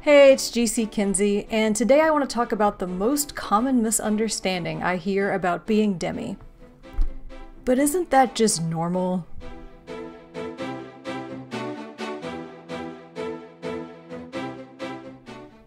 Hey, it's GC Kinsey, and today I want to talk about the most common misunderstanding I hear about being demi. But isn't that just normal?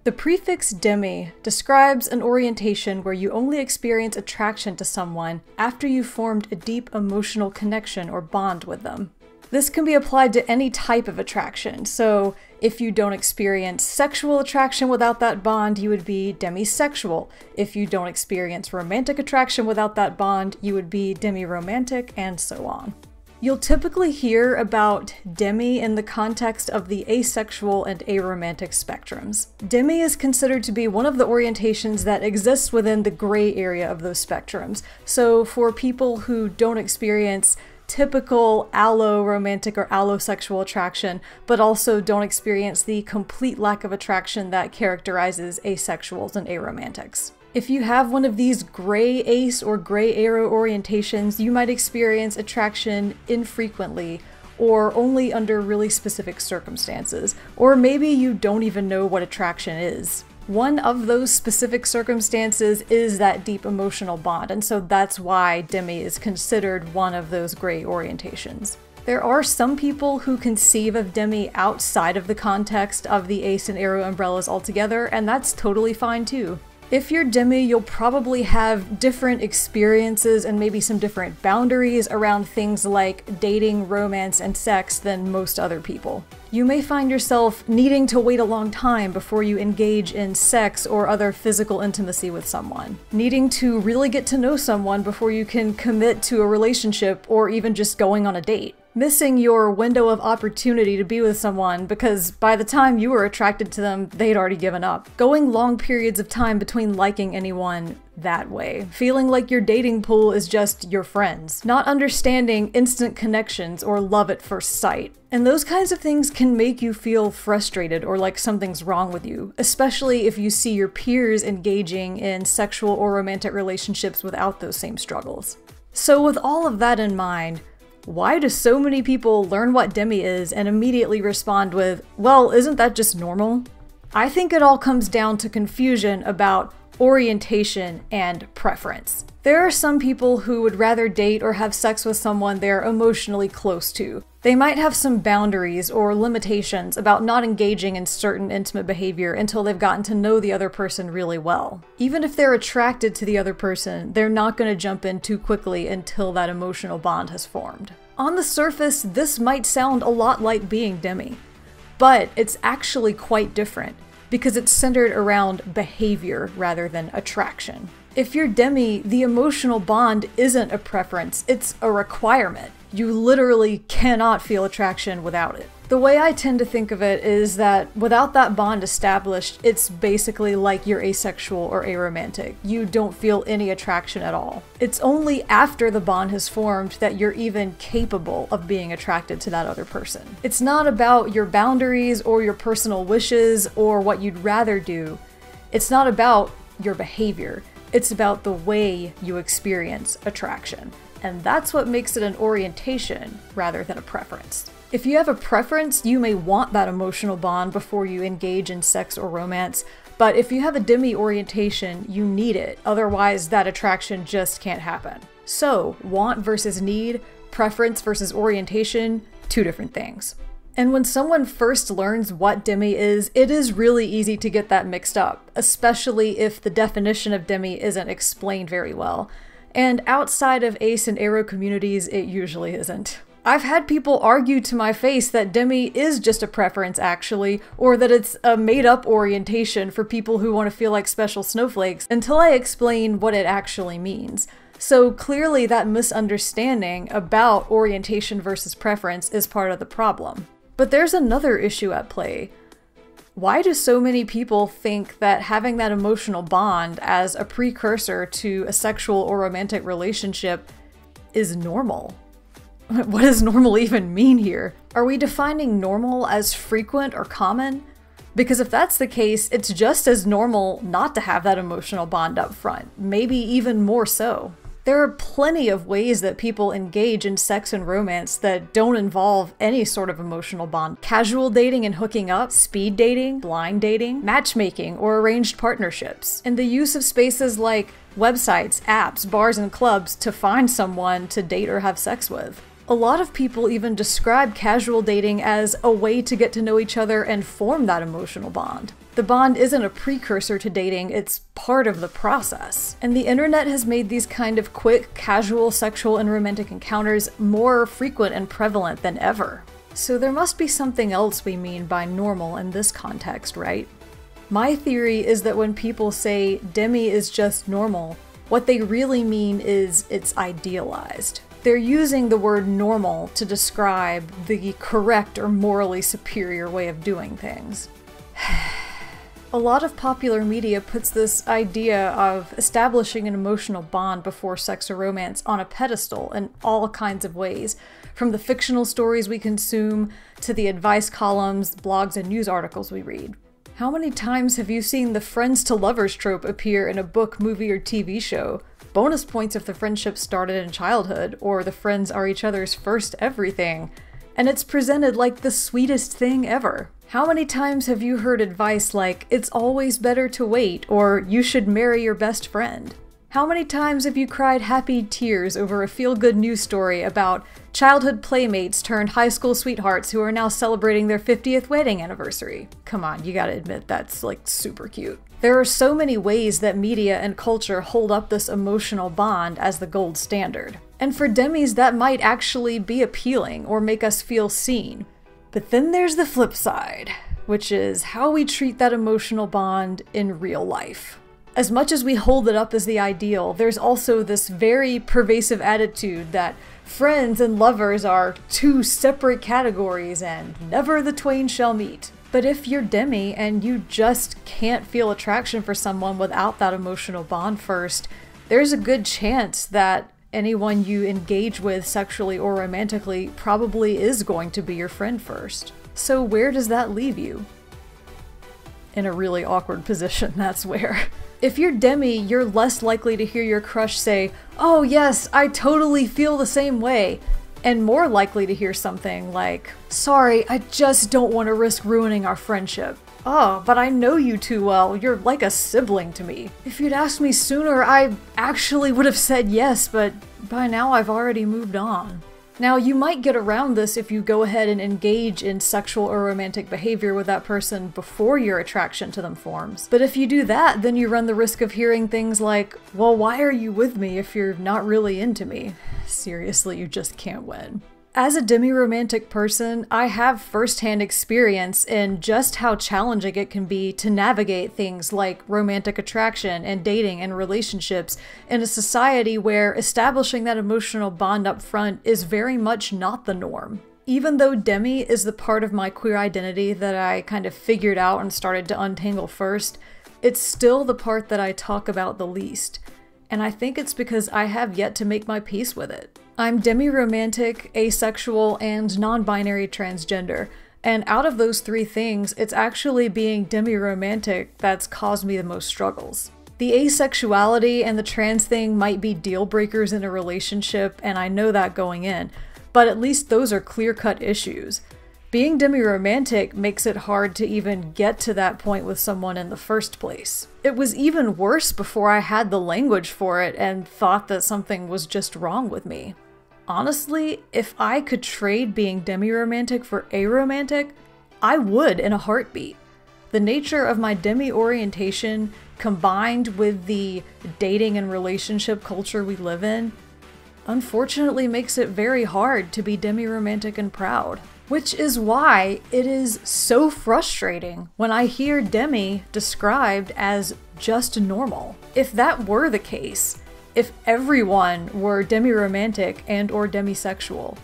The prefix demi describes an orientation where you only experience attraction to someone after you've formed a deep emotional connection or bond with them. This can be applied to any type of attraction, so if you don't experience sexual attraction without that bond, you would be demisexual. If you don't experience romantic attraction without that bond, you would be demiromantic, and so on. You'll typically hear about demi in the context of the asexual and aromantic spectrums. Demi is considered to be one of the orientations that exists within the gray area of those spectrums. So for people who don't experience typical allo-romantic or allosexual attraction, but also don't experience the complete lack of attraction that characterizes asexuals and aromantics. If you have one of these gray ace or gray aro orientations, you might experience attraction infrequently or only under really specific circumstances, or maybe you don't even know what attraction is. One of those specific circumstances is that deep emotional bond, and so that's why demi is considered one of those gray orientations. There are some people who conceive of demi outside of the context of the ace and aro umbrellas altogether, and that's totally fine too. If you're demi, you'll probably have different experiences and maybe some different boundaries around things like dating, romance, and sex than most other people. You may find yourself needing to wait a long time before you engage in sex or other physical intimacy with someone. Needing to really get to know someone before you can commit to a relationship or even just going on a date. Missing your window of opportunity to be with someone because by the time you were attracted to them, they'd already given up. Going long periods of time between liking anyone that way. Feeling like your dating pool is just your friends. Not understanding instant connections or love at first sight. And those kinds of things can make you feel frustrated or like something's wrong with you, especially if you see your peers engaging in sexual or romantic relationships without those same struggles. So with all of that in mind, why do so many people learn what demi is and immediately respond with, well, isn't that just normal? I think it all comes down to confusion about orientation and preference. There are some people who would rather date or have sex with someone they're emotionally close to. They might have some boundaries or limitations about not engaging in certain intimate behavior until they've gotten to know the other person really well. Even if they're attracted to the other person, they're not going to jump in too quickly until that emotional bond has formed. On the surface, this might sound a lot like being demi, but it's actually quite different because it's centered around behavior rather than attraction. If you're demi, the emotional bond isn't a preference, it's a requirement. You literally cannot feel attraction without it. The way I tend to think of it is that without that bond established, it's basically like you're asexual or aromantic. You don't feel any attraction at all. It's only after the bond has formed that you're even capable of being attracted to that other person. It's not about your boundaries or your personal wishes or what you'd rather do. It's not about your behavior. It's about the way you experience attraction. And that's what makes it an orientation rather than a preference. If you have a preference, you may want that emotional bond before you engage in sex or romance, but if you have a demi orientation, you need it. Otherwise, that attraction just can't happen. So, want versus need, preference versus orientation, two different things. And when someone first learns what demi is, it is really easy to get that mixed up, especially if the definition of demi isn't explained very well. And outside of ace and aro communities, it usually isn't. I've had people argue to my face that demi is just a preference actually, or that it's a made-up orientation for people who want to feel like special snowflakes, until I explain what it actually means. So clearly that misunderstanding about orientation versus preference is part of the problem. But there's another issue at play. Why do so many people think that having that emotional bond as a precursor to a sexual or romantic relationship is normal? What does normal even mean here? Are we defining normal as frequent or common? Because if that's the case, it's just as normal not to have that emotional bond up front, maybe even more so. There are plenty of ways that people engage in sex and romance that don't involve any sort of emotional bond. Casual dating and hooking up, speed dating, blind dating, matchmaking, or arranged partnerships. And the use of spaces like websites, apps, bars, and clubs to find someone to date or have sex with. A lot of people even describe casual dating as a way to get to know each other and form that emotional bond. The bond isn't a precursor to dating, it's part of the process. And the internet has made these kind of quick, casual, sexual, and romantic encounters more frequent and prevalent than ever. So there must be something else we mean by normal in this context, right? My theory is that when people say Demi is just normal, what they really mean is it's idealized. They're using the word normal to describe the correct or morally superior way of doing things. A lot of popular media puts this idea of establishing an emotional bond before sex or romance on a pedestal in all kinds of ways, from the fictional stories we consume to the advice columns, blogs, and news articles we read. How many times have you seen the friends to lovers trope appear in a book, movie, or TV show? Bonus points if the friendship started in childhood, or the friends are each other's first everything, and it's presented like the sweetest thing ever. How many times have you heard advice like, it's always better to wait, or you should marry your best friend? How many times have you cried happy tears over a feel-good news story about childhood playmates turned high school sweethearts who are now celebrating their 50th wedding anniversary? Come on, you gotta admit that's like super cute. There are so many ways that media and culture hold up this emotional bond as the gold standard. And for Demis, that might actually be appealing or make us feel seen. But then there's the flip side, which is how we treat that emotional bond in real life. As much as we hold it up as the ideal, there's also this very pervasive attitude that friends and lovers are two separate categories and never the twain shall meet. But if you're Demi and you just can't feel attraction for someone without that emotional bond first, there's a good chance that anyone you engage with sexually or romantically probably is going to be your friend first. So where does that leave you? In a really awkward position, that's where. If you're Demi, you're less likely to hear your crush say, "Oh yes, I totally feel the same way," and more likely to hear something like, "Sorry, I just don't want to risk ruining our friendship." "Oh, but I know you too well, you're like a sibling to me. If you'd asked me sooner, I actually would have said yes, but by now I've already moved on." Now, you might get around this if you go ahead and engage in sexual or romantic behavior with that person before your attraction to them forms. But if you do that, then you run the risk of hearing things like, "Well, why are you with me if you're not really into me?" Seriously, you just can't win. As a demi-romantic person, I have firsthand experience in just how challenging it can be to navigate things like romantic attraction and dating and relationships in a society where establishing that emotional bond up front is very much not the norm. Even though Demi is the part of my queer identity that I kind of figured out and started to untangle first, it's still the part that I talk about the least. And I think it's because I have yet to make my peace with it. I'm demi-romantic, asexual, and non-binary transgender, and out of those three things, it's actually being demi-romantic that's caused me the most struggles. The asexuality and the trans thing might be deal breakers in a relationship, and I know that going in, but at least those are clear-cut issues. Being demi-romantic makes it hard to even get to that point with someone in the first place. It was even worse before I had the language for it and thought that something was just wrong with me. Honestly, if I could trade being demi-romantic for aromantic, I would in a heartbeat. The nature of my demi-orientation, combined with the dating and relationship culture we live in, unfortunately makes it very hard to be demi-romantic and proud. Which is why it is so frustrating when I hear Demi described as just normal. If that were the case, if everyone were demi-romantic and or demisexual,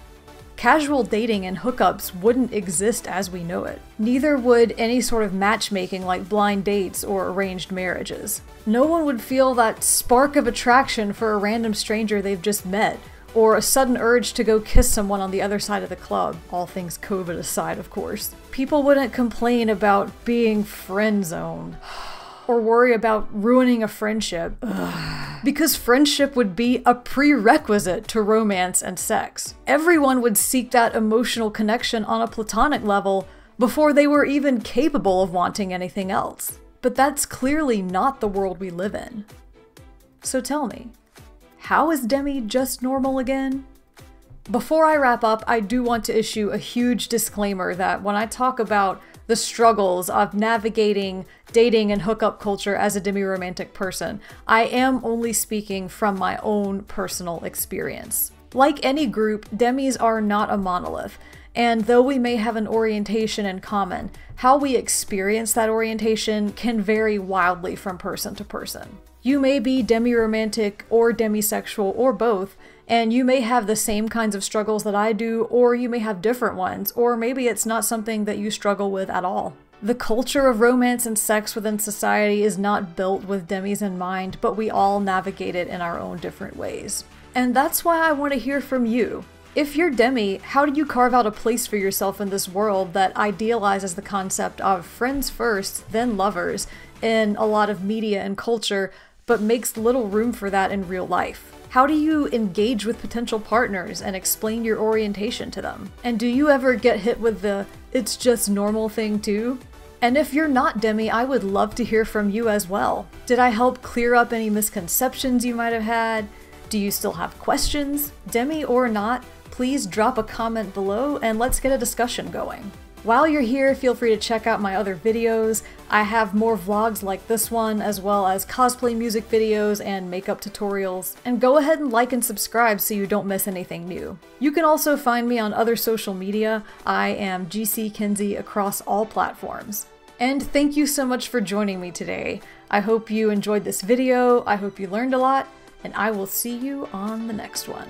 casual dating and hookups wouldn't exist as we know it. Neither would any sort of matchmaking like blind dates or arranged marriages. No one would feel that spark of attraction for a random stranger they've just met, or a sudden urge to go kiss someone on the other side of the club, all things COVID aside, of course. People wouldn't complain about being friend-zoned, or worry about ruining a friendship. Ugh. because friendship would be a prerequisite to romance and sex. Everyone would seek that emotional connection on a platonic level before they were even capable of wanting anything else. But that's clearly not the world we live in. So tell me, how is Demi just normal again? Before I wrap up, I do want to issue a huge disclaimer that when I talk about the struggles of navigating dating and hookup culture as a demi-romantic person, I am only speaking from my own personal experience. Like any group, demis are not a monolith, and though we may have an orientation in common, how we experience that orientation can vary wildly from person to person. You may be demi-romantic or demisexual or both, and you may have the same kinds of struggles that I do, or you may have different ones, or maybe it's not something that you struggle with at all. The culture of romance and sex within society is not built with demis in mind, but we all navigate it in our own different ways. And that's why I want to hear from you. If you're demi, how do you carve out a place for yourself in this world that idealizes the concept of friends first, then lovers, in a lot of media and culture, but makes little room for that in real life? How do you engage with potential partners and explain your orientation to them? And do you ever get hit with the "it's just normal" thing too? And if you're not demi, I would love to hear from you as well. Did I help clear up any misconceptions you might have had? Do you still have questions? Demi or not, please drop a comment below and let's get a discussion going. While you're here, feel free to check out my other videos. I have more vlogs like this one, as well as cosplay music videos and makeup tutorials. And go ahead and like and subscribe so you don't miss anything new. You can also find me on other social media. I am GC Kinsey across all platforms. And thank you so much for joining me today. I hope you enjoyed this video, I hope you learned a lot, and I will see you on the next one.